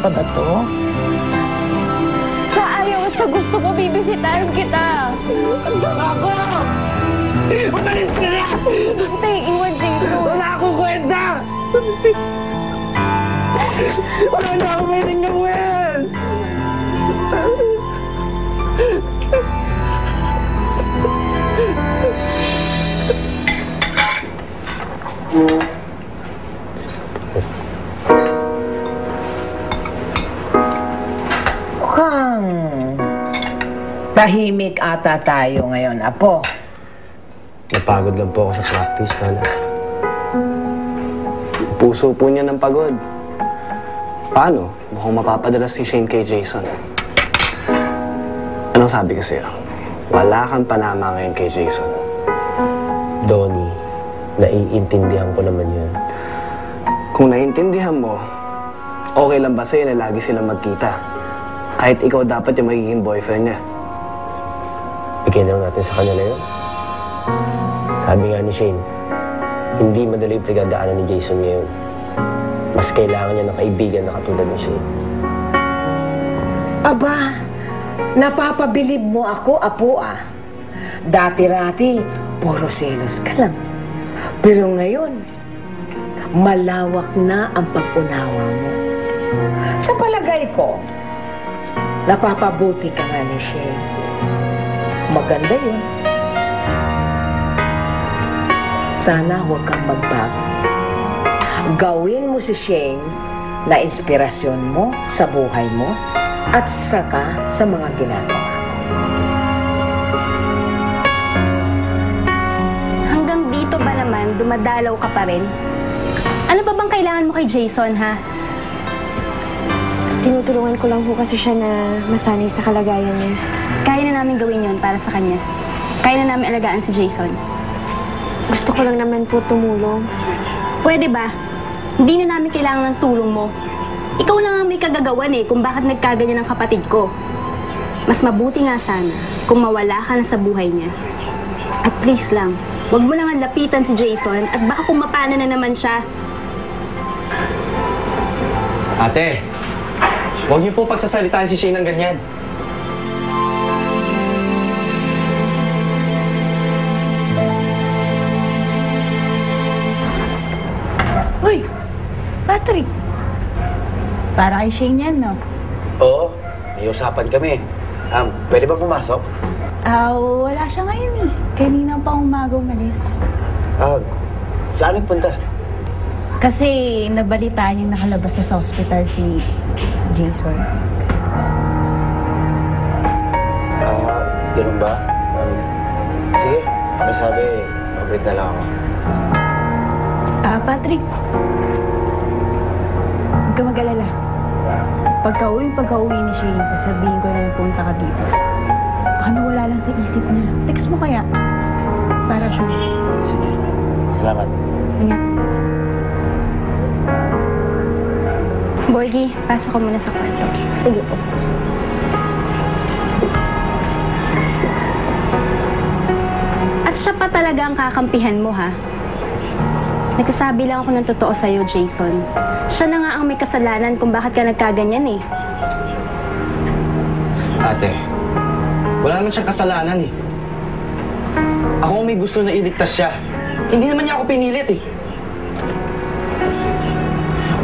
pa ba to? Sa ayaw at sa gusto mo, bibisitahin kita. Handa na ako! Umalis ka na! Huwag tayong iwan, Jason. Wala akong kwenta! Wala na akong pwedeng gawin! Mukhang tahimik ata tayo ngayon, Apo. Napagod lang po ako sa practice, Lola. Puso po niya ng pagod. Paano? Mukhang mapapadalas si Shane kay Jason. Anong sabi ko sa'yo? Wala kang panama ngayon kay Jason. Donnie, naiintindihan ko naman yun. Kung naiintindihan mo, okay lang ba sa'yo na lagi silang magkita? Kahit ikaw dapat yung magiging boyfriend niya. Bigyan lang natin sa kanila yun. Sabi nga ni Shane, hindi madali pinagdaanan ni Jason ngayon. Mas kailangan niya ng kaibigan na katulad ni Shane. Aba, napapabilib mo ako, Apo, ah. Dati-rati, puro selos ka lang. Pero ngayon, malawak na ang pag-unawa mo. Sa palagay ko, napapabuti ka nga ni Shane. Maganda yun. Sana huwag kang magbago. Gawin mo si Shane na inspirasyon mo sa buhay mo at saka sa mga ginagawa. Hanggang dito ba naman, dumadalaw ka pa rin? Ano pa bang kailangan mo kay Jason, ha? Tinutulungan ko lang po kasi siya na masanay sa kalagayan niya. Kaya na namin gawin yon para sa kanya. Kaya na namin alagaan si Jason. Gusto ko lang naman po tumulong. Pwede ba? Hindi na namin kailangan ng tulong mo. Ikaw na nga may kagagawan kung bakit nagkaganyan ang kapatid ko. Mas mabuti nga sana kung mawala ka na sa buhay niya. At please lang, huwag mo naman lapitan si Jason at baka kung mapana na naman siya. Ate, huwag niyo po pagsasalitaan si Shane ng ganyan. Uy, Patrick. Para kay Shane yan, no? Oo, may usapan kami. Pwede ba pumasok? Wala siya ngayon eh. Kanina pa umaga umalis. Saan nagpunta? Kasi nabalitaan yung nakalabas na sa hospital si Jason. Ganun ba? Sige, pakisabi, update na lang ako. Patrick. Huwag ka mag-alala. Pagka-uwi ni Shane, sasabihin ko na punta ka dito. Baka nawala lang sa isip niya. Text mo kaya? Para sure. Sige, salamat. Ingat. Borgie, pasok ka muna sa kwarto. Sige po. At siya pa talaga ang kakampihan mo, ha? Nagsasabi lang ako ng totoo sa'yo, Jason. Siya na nga ang may kasalanan kung bakit ka nagkaganyan, eh. Ate, wala naman siyang kasalanan eh. Ako ang may gusto na iligtas siya. Hindi naman niya ako pinilit eh.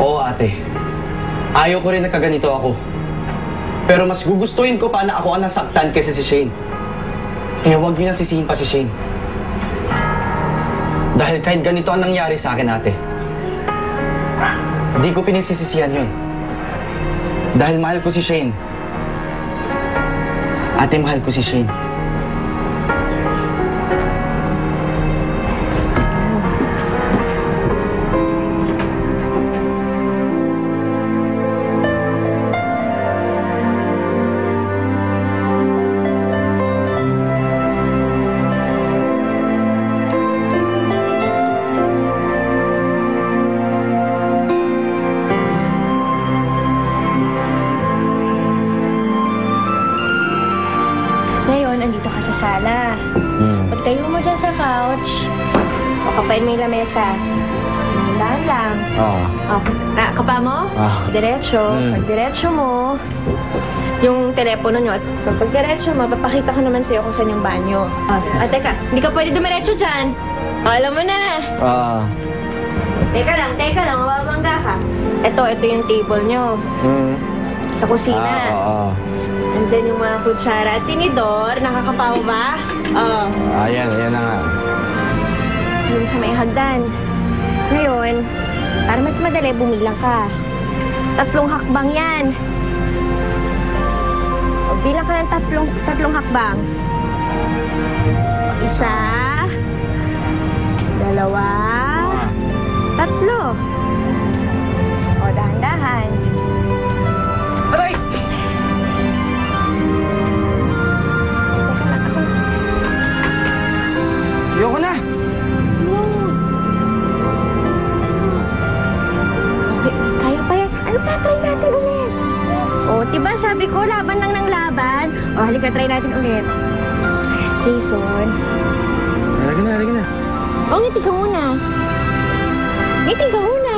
Oo, ate. Ayaw ko rin na kaganito ako. Pero mas gugustuhin ko pa na ako ang nasaktan kaysa si Shane. Kaya huwag niyo nang sisihin pa si Shane. Dahil kahit ganito ang nangyari sa akin, ate, hindi ko pinagsisisihan yun. Dahil mahal ko si Shane. Ate, mahal ko si Shane. Ngayon, andito ka sa sala. Pagtayo mo dyan sa couch, o kapain mo yung lamesa. Dahan lang. Oo. Okay. Kapa mo? Diretso. Pag diretso mo, yung telepono nyo. So, pag diretso mo, papakita ko naman sa'yo kung saan yung banyo. Teka, hindi ka pwede dumiretso dyan. Alam mo na. Teka lang, mababangga ka. Ito yung table nyo. Sa kusina. Andyan yung mga kutsara at tinidor. Nakakapaw ba? Ayan na nga. Yung sa may hagdan. Ngayon, para mas madali, bumilang ka. 3 hakbang yan. O, bilang ka ng tatlong hakbang. 1, 2, 3. O, dahan-dahan. Aray! Teka lang, ako. Ayoko na! Okay, kaya pa yan. Ano pa? Try natin ulit. O, diba sabi ko, laban lang ng laban. O, halika, try natin ulit. Jason. Halika na. O, ngiti ka muna. Ngiti ka muna.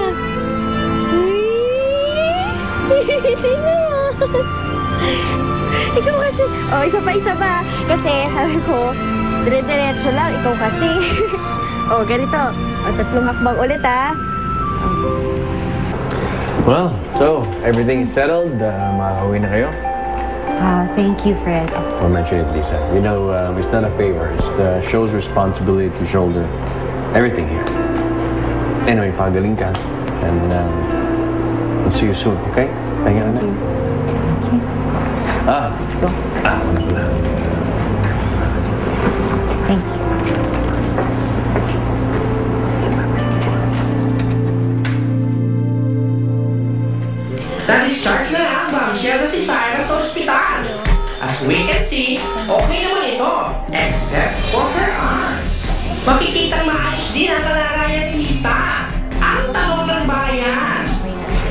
Ngiti mo. Ikaw kasi. O, isa pa. Kasi, sabi ko, dire-diretso lang. Ikaw kasi. O, ganito. O, 3 hakbang ulit, ha. Well, so, everything is settled. Makakauwi na kayo? Thank you, Fred. Or mention it, Lisa. You know, it's not a favor. It's the show's responsibility to shoulder everything here. Anyway, pagaling ka. And we'll see you soon, okay? Pahinga ka na. Thank you. Let's go. Wala pala. Thank you. Na-discharge na ang bombshell na si Syra sa ospital. As we can see, okay naman ito, except for her arms. Makikitang maayos din ang kalagayan ni Lisa. Ang tanong ng bayan,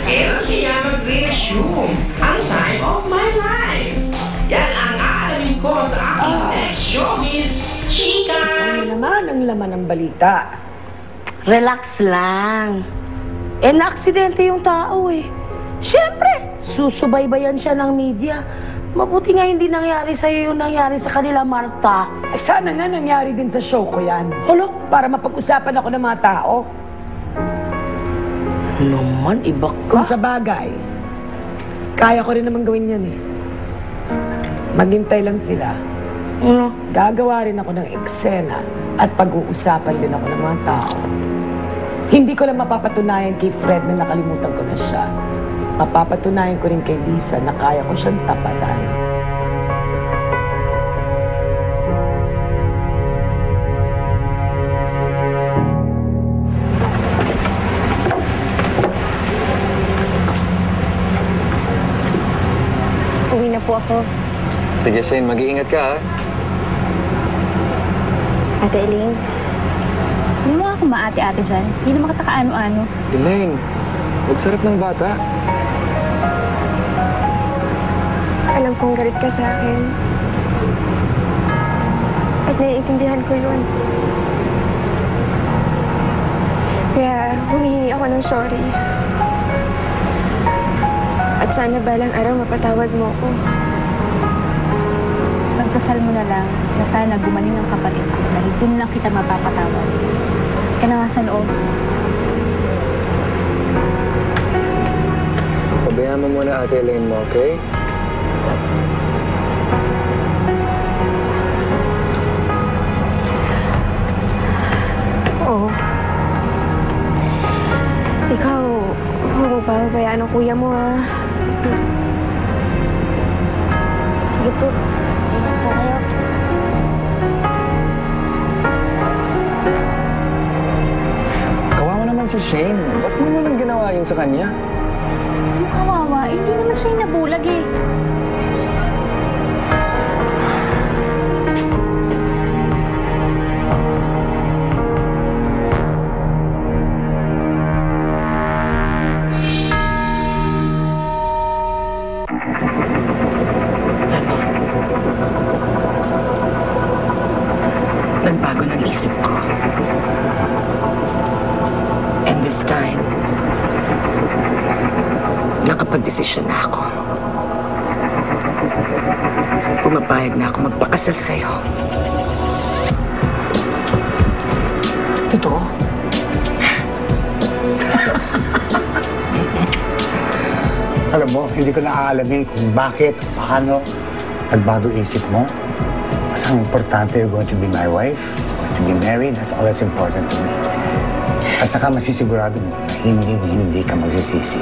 kailan siya mag-resume ang time of my life? Yan ang aalamin ko sa aking next showbiz, Chika! Ano naman ang laman ng balita? Relax lang. Na-aksidente yung tao eh. Siyempre, susubaybayan siya ng media. Mabuti nga hindi nangyari sa'yo yung nangyari sa kanila, Marta. Sana nga nangyari din sa show ko yan. Hulo, para mapag-usapan ako ng mga tao. Naman, iba ka. Kung sa bagay, kaya ko rin naman gawin yan eh. Maghintay lang sila. Gagawa rin ako ng eksena at pag-uusapan din ako ng mga tao. Hindi ko lang mapapatunayan kay Fred na nakalimutan ko na siya. Mapapatunayan ko rin kay Lisa na kaya ko siyang tapatan. Uwi na po ako. Sige, Shane. Mag-iingat ka, ha? Ate Elaine. Hindi mo ako maate-ate dyan. Hindi naman kita kaano-ano. Elaine, huwag sarap ng bata. Alam kong galit ka sa akin. At naiintindihan ko yun. Kaya humihingi ako ng sorry. At sana balang araw mapatawad mo ko. Magdasal mo na lang na sana gumaling ang kapatid ko dahil dun lang kita mapapatawad. Ka na nga sa loob. Pabayaan mo muna Ate Elaine mo, okay? Oo. Ikaw, huwag mo pa pabayaan ang kuya mo, ha? Sige po. Ingat po kayo. Kawawa naman si Shane. Ba't mo naman ginawa yun sa kanya? Ang kawawa, hindi naman siya yung nabulag eh. Nagbago ng isip ko. And this time, nakapag-desisyon na ako. Pumapayag na ako magpakasal sa'yo. Totoo? Alam mo, hindi ko naaalamin kung bakit, paano nagbago isip mo. Basta ang importante, you're going to be my wife, going to be married, that's all that's important to me. At saka masisigurado mo na hindi ka magsisisi.